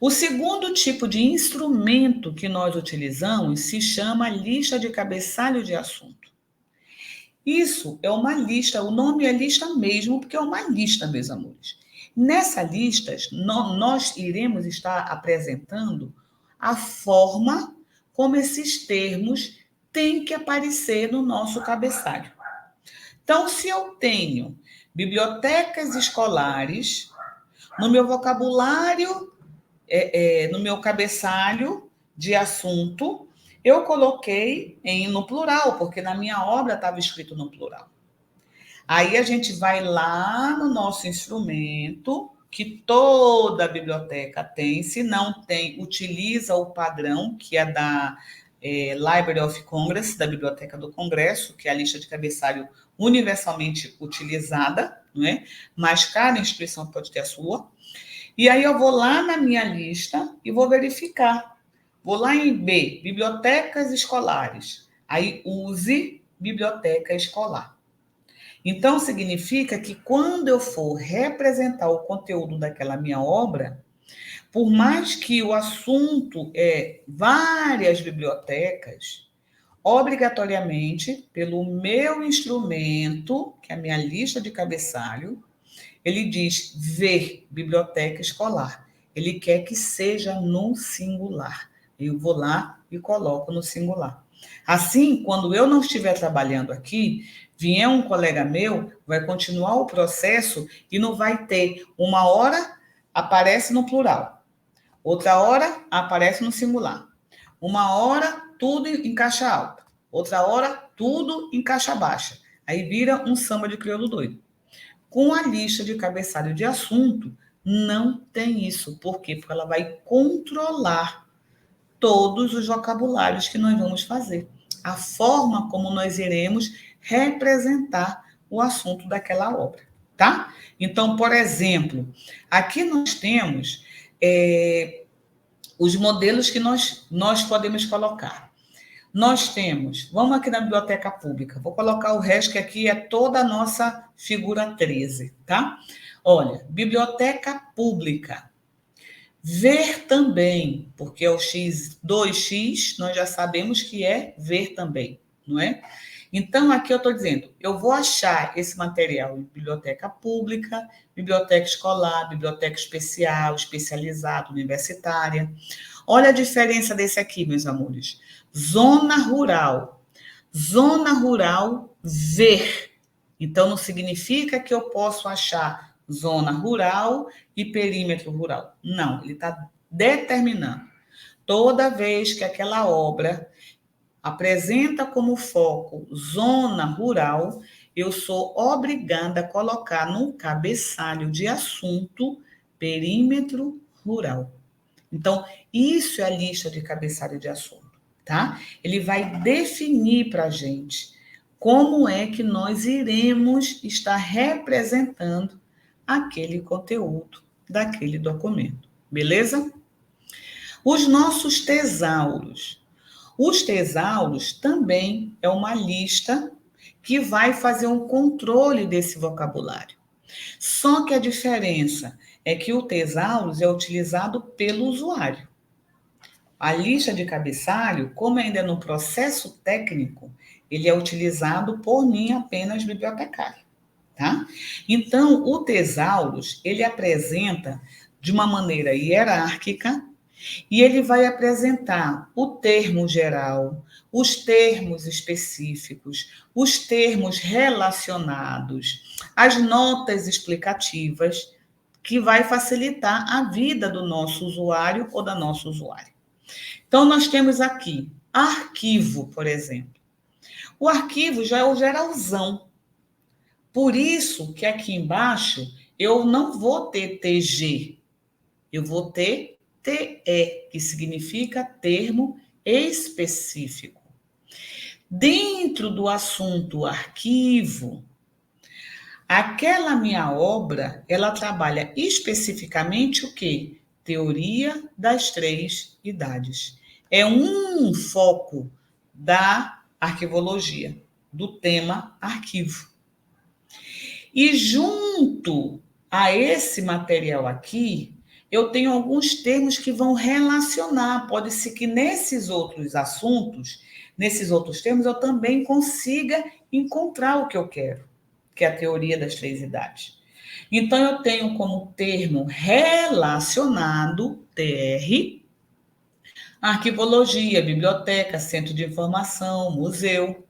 O segundo tipo de instrumento que nós utilizamos se chama lista de cabeçalho de assunto. Isso é uma lista, o nome é lista mesmo, porque é uma lista, meus amores. Nessa lista, nós iremos estar apresentando a forma como esses termos têm que aparecer no nosso cabeçalho. Então, se eu tenho bibliotecas escolares, no meu vocabulário, no meu cabeçalho de assunto, eu coloquei no plural, porque na minha obra estava escrito no plural. Aí a gente vai lá no nosso instrumento, que toda biblioteca tem, se não tem, utiliza o padrão, que é da Library of Congress, da Biblioteca do Congresso, que é a lista de cabeçalho universalmente utilizada, não é? Mas cada instituição pode ter a sua. E aí eu vou lá na minha lista e vou verificar. Vou lá em B, bibliotecas escolares. Aí use biblioteca escolar. Então, significa que quando eu for representar o conteúdo daquela minha obra, por mais que o assunto é várias bibliotecas, obrigatoriamente, pelo meu instrumento, que é a minha lista de cabeçalho, ele diz ver biblioteca escolar. Ele quer que seja no singular. Eu vou lá e coloco no singular. Assim, quando eu não estiver trabalhando aqui, vier um colega meu, vai continuar o processo e não vai ter uma hora aparece no plural, outra hora aparece no singular, uma hora tudo em caixa alta, outra hora tudo em caixa baixa. Aí vira um samba de crioulo doido. Com a lista de cabeçalho de assunto, não tem isso. Por quê? Porque ela vai controlar todos os vocabulários que nós vamos fazer. A forma como nós iremos representar o assunto daquela obra, tá? Então, por exemplo, aqui nós temos os modelos que nós podemos colocar. Nós temos, vamos aqui na biblioteca pública, vou colocar o resto que aqui é toda a nossa figura 13, tá? Olha, biblioteca pública. Ver também, porque é o X2X, nós já sabemos que é ver também, não é? Então, aqui eu estou dizendo, eu vou achar esse material em biblioteca pública, biblioteca escolar, biblioteca especial, especializada, universitária. Olha a diferença desse aqui, meus amores. Zona rural. Zona rural, ver. Então, não significa que eu posso achar zona rural e perímetro rural. Não, ele está determinando. Toda vez que aquela obra apresenta como foco zona rural, eu sou obrigada a colocar no cabeçalho de assunto perímetro rural. Então, isso é a lista de cabeçalho de assunto, tá? Ele vai definir para a gente como é que nós iremos estar representando aquele conteúdo daquele documento, beleza? Os nossos tesauros. Os tesauros também é uma lista que vai fazer um controle desse vocabulário. Só que a diferença é que o tesaurus é utilizado pelo usuário. A lista de cabeçalho, como ainda é no processo técnico, ele é utilizado por mim apenas bibliotecário, tá? Então, o tesaurus, ele apresenta de uma maneira hierárquica e ele vai apresentar o termo geral, os termos específicos, os termos relacionados, as notas explicativas, que vai facilitar a vida do nosso usuário ou da nossa usuária. Então, nós temos aqui arquivo, por exemplo. O arquivo já é o geralzão. Por isso que aqui embaixo eu não vou ter TG, eu vou ter TE, que significa termo específico. Dentro do assunto arquivo, aquela minha obra, ela trabalha especificamente o quê? Teoria das três idades. É um foco da arquivologia, do tema arquivo. E junto a esse material aqui, eu tenho alguns termos que vão relacionar. Pode ser que nesses outros assuntos, nesses outros termos, eu também consiga encontrar o que eu quero, que é a teoria das três idades. Então, eu tenho como termo relacionado, TR, arquivologia, biblioteca, centro de informação, museu,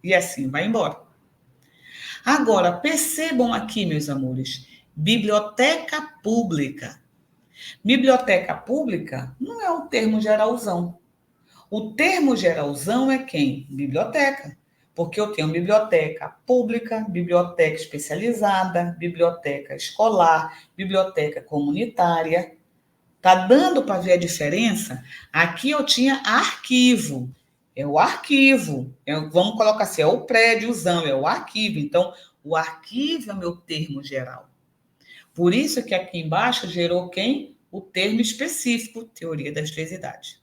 e assim vai embora. Agora, percebam aqui, meus amores, biblioteca pública. Biblioteca pública não é um termo geralzão. O termo geralzão é quem? Biblioteca. Porque eu tenho biblioteca pública, biblioteca especializada, biblioteca escolar, biblioteca comunitária. Tá dando para ver a diferença? Aqui eu tinha arquivo. É o arquivo. Vamos colocar assim, é o prédiozão, é o arquivo. Então, o arquivo é meu termo geral. Por isso que aqui embaixo gerou quem? O termo específico, teoria das três idades.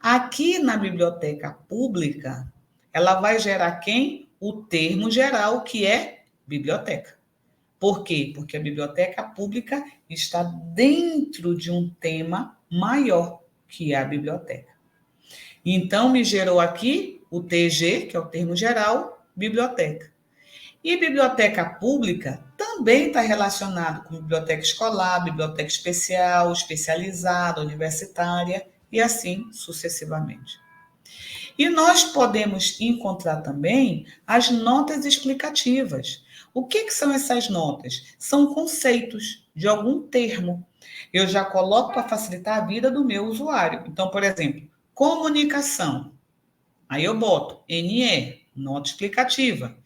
Aqui na biblioteca pública, ela vai gerar quem? O termo geral, que é biblioteca. Por quê? Porque a biblioteca pública está dentro de um tema maior, que é a biblioteca. Então, me gerou aqui o TG, que é o termo geral, biblioteca. E biblioteca pública também está relacionado com biblioteca escolar, biblioteca especial, especializada, universitária e assim sucessivamente. E nós podemos encontrar também as notas explicativas. O que são essas notas? São conceitos de algum termo. Eu já coloco para facilitar a vida do meu usuário. Então, por exemplo, comunicação. Aí eu boto NE, nota explicativa.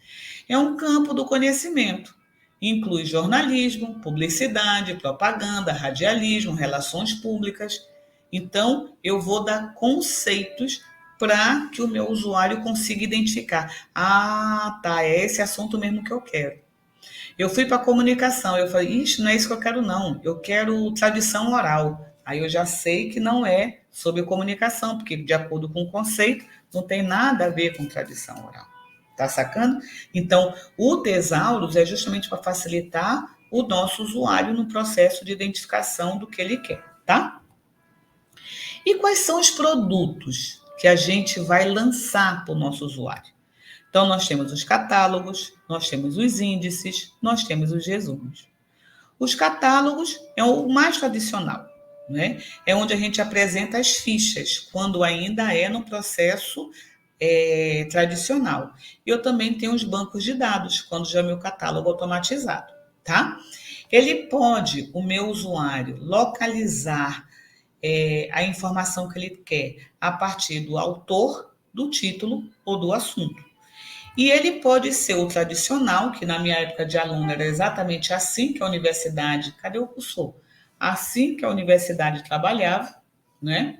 É um campo do conhecimento. Inclui jornalismo, publicidade, propaganda, radialismo, relações públicas. Então, eu vou dar conceitos para que o meu usuário consiga identificar. Ah, tá, é esse assunto mesmo que eu quero. Eu fui para a comunicação, eu falei, ixi, não é isso que eu quero não, eu quero tradição oral. Aí eu já sei que não é sobre comunicação, porque de acordo com o conceito, não tem nada a ver com tradição oral. Tá sacando? Então, o Tesaurus é justamente para facilitar o nosso usuário no processo de identificação do que ele quer, tá? E quais são os produtos que a gente vai lançar para o nosso usuário? Então, nós temos os catálogos, nós temos os índices, nós temos os resumos. Os catálogos é o mais tradicional, né? É onde a gente apresenta as fichas, quando ainda é no processo tradicional. Eu também tenho os bancos de dados, quando já é meu catálogo automatizado, tá? Ele pode, o meu usuário, localizar a informação que ele quer a partir do autor, do título ou do assunto. E ele pode ser o tradicional, que na minha época de aluno era exatamente assim que a universidade, cadê o cursor? Assim que a universidade trabalhava, né?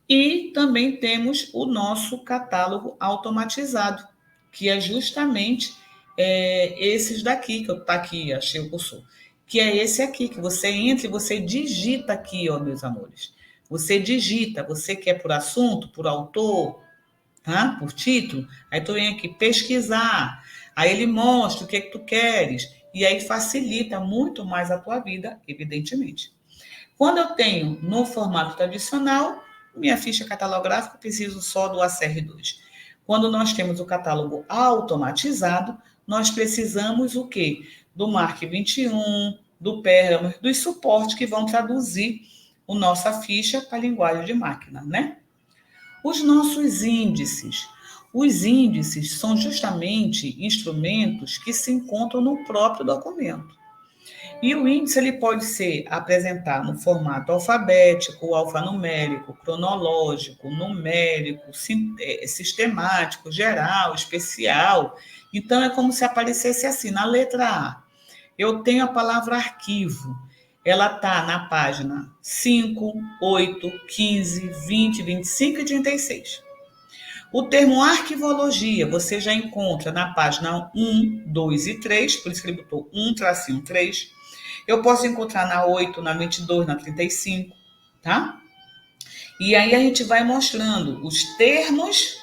E também temos o nosso catálogo automatizado, que é justamente esses daqui, que eu tá aqui, achei o cursor, que é esse aqui, que você entra e você digita aqui, ó, meus amores. Você digita, você quer por assunto, por autor, tá? Por título, aí tu vem aqui pesquisar, aí ele mostra o que é que tu queres, e aí facilita muito mais a tua vida, evidentemente. Quando eu tenho no formato tradicional, minha ficha catalográfica, preciso só do ACR2. Quando nós temos o catálogo automatizado, nós precisamos o quê? Do MARC 21, do Pergamus, dos suportes que vão traduzir a nossa ficha para a linguagem de máquina, né? Os nossos índices. Os índices são justamente instrumentos que se encontram no próprio documento. E o índice ele pode ser apresentado no formato alfabético, alfanumérico, cronológico, numérico, sistemático, geral, especial. Então, é como se aparecesse assim, na letra A. Eu tenho a palavra arquivo. Ela está na página 5, 8, 15, 20, 25 e 36. O termo arquivologia você já encontra na página 1, 2 e 3, por isso que ele botou 1-3. Eu posso encontrar na 8, na 22, na 35, tá? E aí a gente vai mostrando os termos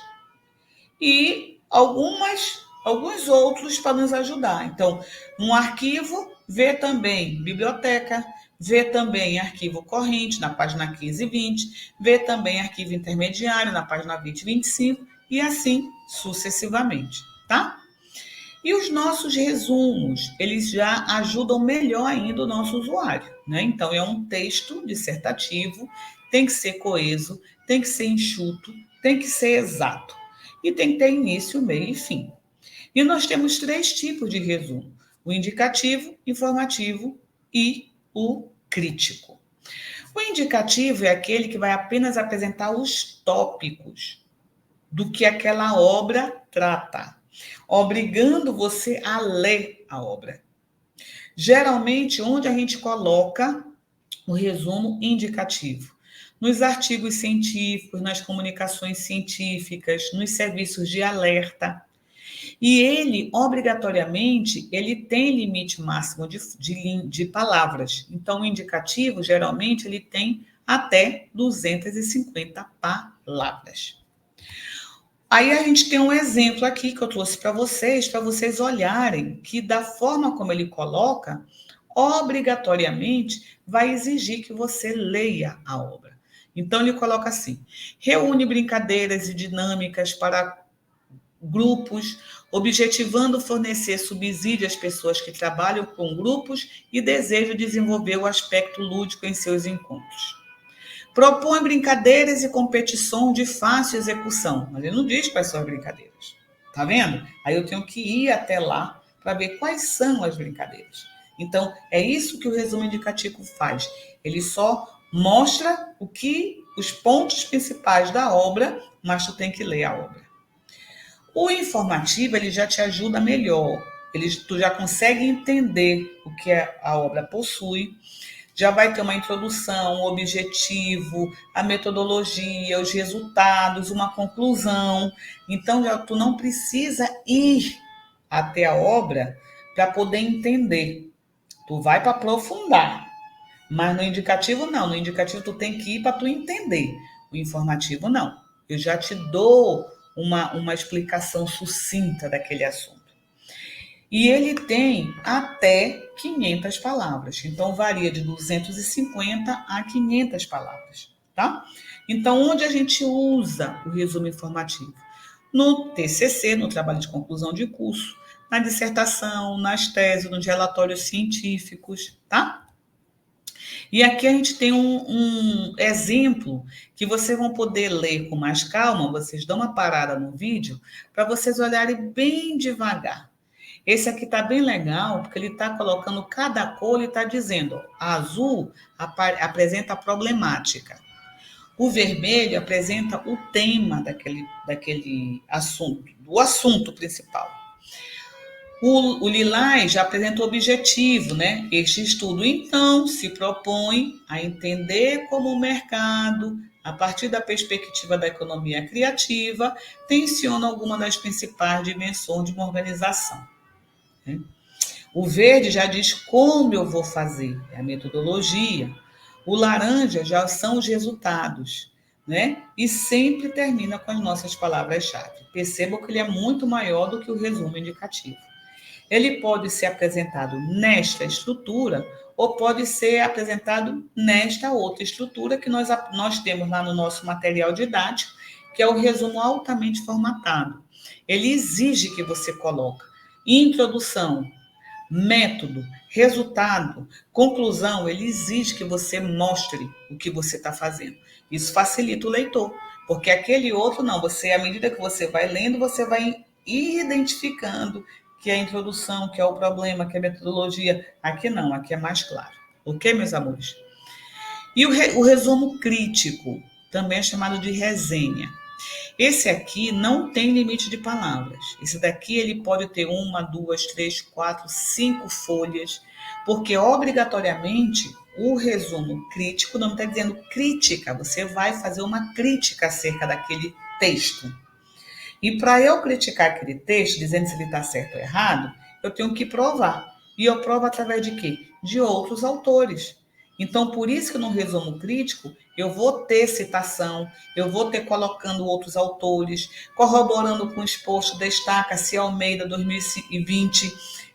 e alguns outros para nos ajudar. Então, no arquivo, vê também biblioteca, vê também arquivo corrente na página 15 e 20, vê também arquivo intermediário na página 20 e 25 e assim sucessivamente, tá? E os nossos resumos, eles já ajudam melhor ainda o nosso usuário, né? Então, é um texto dissertativo, tem que ser coeso, tem que ser enxuto, tem que ser exato. E tem que ter início, meio e fim. E nós temos 3 tipos de resumo: o indicativo, informativo e o crítico. O indicativo é aquele que vai apenas apresentar os tópicos do que aquela obra trata, obrigando você a ler a obra. Geralmente, onde a gente coloca o resumo indicativo? Nos artigos científicos, nas comunicações científicas, nos serviços de alerta. E ele, obrigatoriamente, ele tem limite máximo de palavras. Então, o indicativo, geralmente, ele tem até 250 palavras. Aí a gente tem um exemplo aqui que eu trouxe para vocês olharem que da forma como ele coloca, obrigatoriamente vai exigir que você leia a obra. Então ele coloca assim: reúne brincadeiras e dinâmicas para grupos, objetivando fornecer subsídio às pessoas que trabalham com grupos e desejam desenvolver o aspecto lúdico em seus encontros. Propõe brincadeiras e competição de fácil execução. Mas ele não diz quais são as brincadeiras. Tá vendo? Aí eu tenho que ir até lá para ver quais são as brincadeiras. Então, é isso que o resumo indicativo faz. Ele só mostra os pontos principais da obra, mas tu tem que ler a obra. O informativo, ele já te ajuda melhor. Tu já consegue entender o que a obra possui. Já vai ter uma introdução, o objetivo, a metodologia, os resultados, uma conclusão. Então, tu não precisa ir até a obra para poder entender. Tu vai para aprofundar. Mas no indicativo, não. No indicativo, tu tem que ir para tu entender. O informativo, não. Eu já te dou uma explicação sucinta daquele assunto. E ele tem até 500 palavras. Então, varia de 250 a 500 palavras, tá? Então, onde a gente usa o resumo informativo? No TCC, no trabalho de conclusão de curso, na dissertação, nas teses, nos relatórios científicos, tá? E aqui a gente tem um exemplo que vocês vão poder ler com mais calma. Vocês dão uma parada no vídeo para vocês olharem bem devagar. Esse aqui está bem legal, porque ele está colocando cada cor e está dizendo: a azul apresenta a problemática, o vermelho apresenta o tema daquele assunto, do assunto principal. O lilás já apresenta o objetivo, né? Este estudo, então, se propõe a entender como o mercado, a partir da perspectiva da economia criativa, tensiona alguma das principais dimensões de uma organização. O verde já diz como eu vou fazer, é a metodologia. O laranja já são os resultados, né? E sempre termina com as nossas palavras-chave. Percebam que ele é muito maior do que o resumo indicativo. Ele pode ser apresentado nesta estrutura ou pode ser apresentado nesta outra estrutura que nós temos lá no nosso material didático, que é o resumo altamente formatado. Ele exige que você coloque introdução, método, resultado, conclusão. Ele exige que você mostre o que você está fazendo. Isso facilita o leitor, porque aquele outro não. Você, à medida que você vai lendo, você vai identificando que é a introdução, que é o problema, que é a metodologia. Aqui não, aqui é mais claro. Ok, meus amores? E o resumo crítico, também é chamado de resenha. Esse aqui não tem limite de palavras. Esse daqui ele pode ter 1, 2, 3, 4, 5 folhas, porque obrigatoriamente o resumo crítico não está dizendo crítica. Você vai fazer uma crítica acerca daquele texto. E para eu criticar aquele texto, dizendo se ele está certo ou errado, eu tenho que provar. E eu provo através de quê? De outros autores. Então, por isso que no resumo crítico, eu vou ter citação, eu vou ter colocando outros autores, corroborando com o exposto, destaca-se Almeida 2020,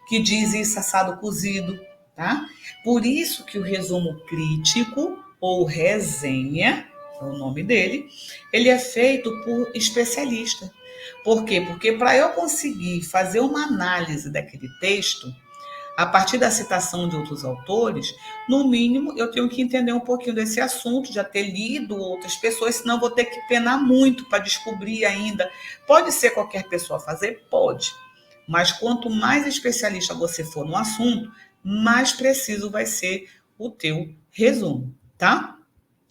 que diz isso assado cozido, tá? Por isso que o resumo crítico ou resenha, é o nome dele, ele é feito por especialista. Por quê? Porque para eu conseguir fazer uma análise daquele texto, a partir da citação de outros autores, no mínimo eu tenho que entender um pouquinho desse assunto, já ter lido outras pessoas, senão vou ter que penar muito para descobrir ainda. Pode ser qualquer pessoa fazer? Pode. Mas quanto mais especialista você for no assunto, mais preciso vai ser o teu resumo, tá?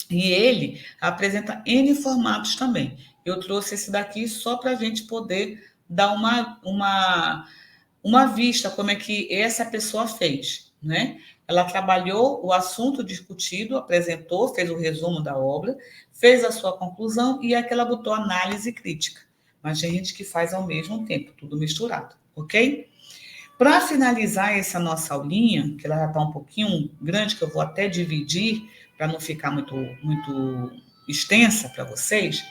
E ele apresenta N formatos também. Eu trouxe esse daqui só para a gente poder dar uma vista como é que essa pessoa fez, né? Ela trabalhou o assunto discutido, apresentou, fez o resumo da obra, fez a sua conclusão e aqui ela botou análise crítica. Mas tem gente que faz ao mesmo tempo, tudo misturado, ok? Para finalizar essa nossa aulinha, que ela já está um pouquinho grande, que eu vou até dividir para não ficar muito extensa para vocês,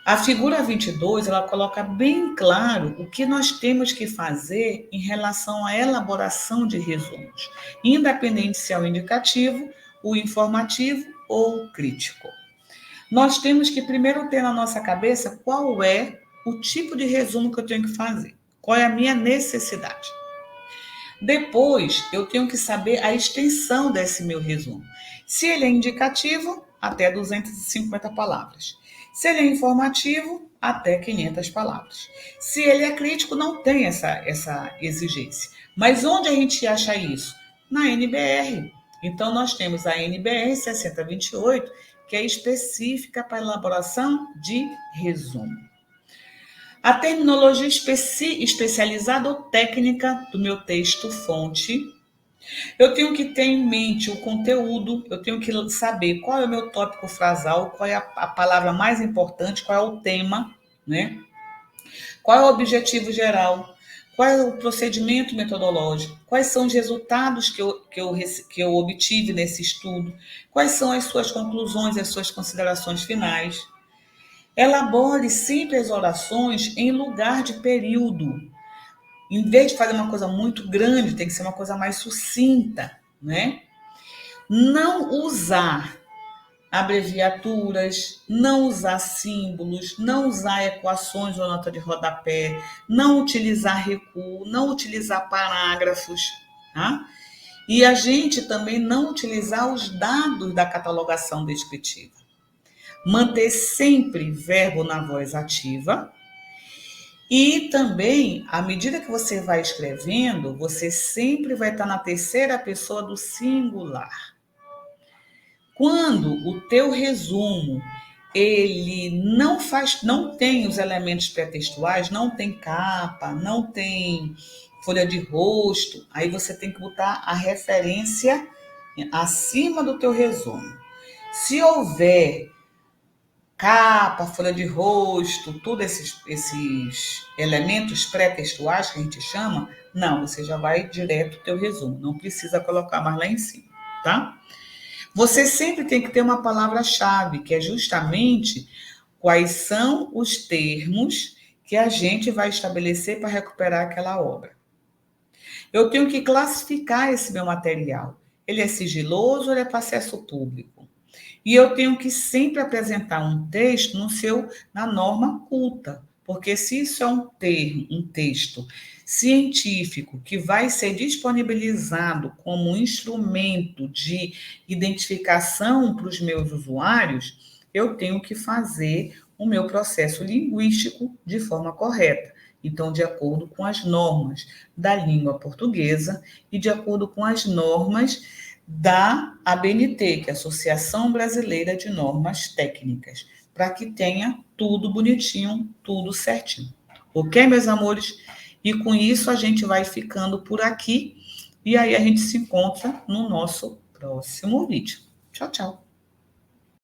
a figura 22, ela coloca bem claro o que nós temos que fazer em relação à elaboração de resumos, independente se é o indicativo, o informativo ou o crítico. Nós temos que primeiro ter na nossa cabeça qual é o tipo de resumo que eu tenho que fazer, qual é a minha necessidade. Depois, eu tenho que saber a extensão desse meu resumo. Se ele é indicativo, até 250 palavras. Se ele é informativo, até 500 palavras. Se ele é crítico, não tem essa exigência. Mas onde a gente acha isso? Na NBR. Então, nós temos a NBR 6028, que é específica para elaboração de resumo. A terminologia especializada ou técnica do meu texto-fonte. Eu tenho que ter em mente o conteúdo, eu tenho que saber qual é o meu tópico frasal, qual é a palavra mais importante, qual é o tema, né? Qual é o objetivo geral, qual é o procedimento metodológico, quais são os resultados que eu obtive nesse estudo, quais são as suas conclusões, as suas considerações finais. Elabore sempre as orações em lugar de período. Em vez de fazer uma coisa muito grande, tem que ser uma coisa mais sucinta, né? Não usar abreviaturas, não usar símbolos, não usar equações ou nota de rodapé, não utilizar recuo, não utilizar parágrafos, tá? E a gente também não utilizar os dados da catalogação descritiva. Manter sempre verbo na voz ativa. E também, à medida que você vai escrevendo, você sempre vai estar na terceira pessoa do singular. Quando o teu resumo ele não tem os elementos pré-textuais, não tem capa, não tem folha de rosto, aí você tem que botar a referência acima do teu resumo. Se houver capa, folha de rosto, todos esses elementos pré-textuais que a gente chama, não, você já vai direto ao teu resumo, não precisa colocar mais lá em cima, tá? Você sempre tem que ter uma palavra-chave, que é justamente quais são os termos que a gente vai estabelecer para recuperar aquela obra. Eu tenho que classificar esse meu material. Ele é sigiloso ou ele é para acesso público? E eu tenho que sempre apresentar um texto na norma culta, porque se isso é um texto científico que vai ser disponibilizado como um instrumento de identificação para os meus usuários, eu tenho que fazer o meu processo linguístico de forma correta. Então, de acordo com as normas da língua portuguesa e de acordo com as normas da ABNT, que é a Associação Brasileira de Normas Técnicas, para que tenha tudo bonitinho, tudo certinho. Ok, meus amores? E com isso a gente vai ficando por aqui e aí a gente se encontra no nosso próximo vídeo. Tchau, tchau.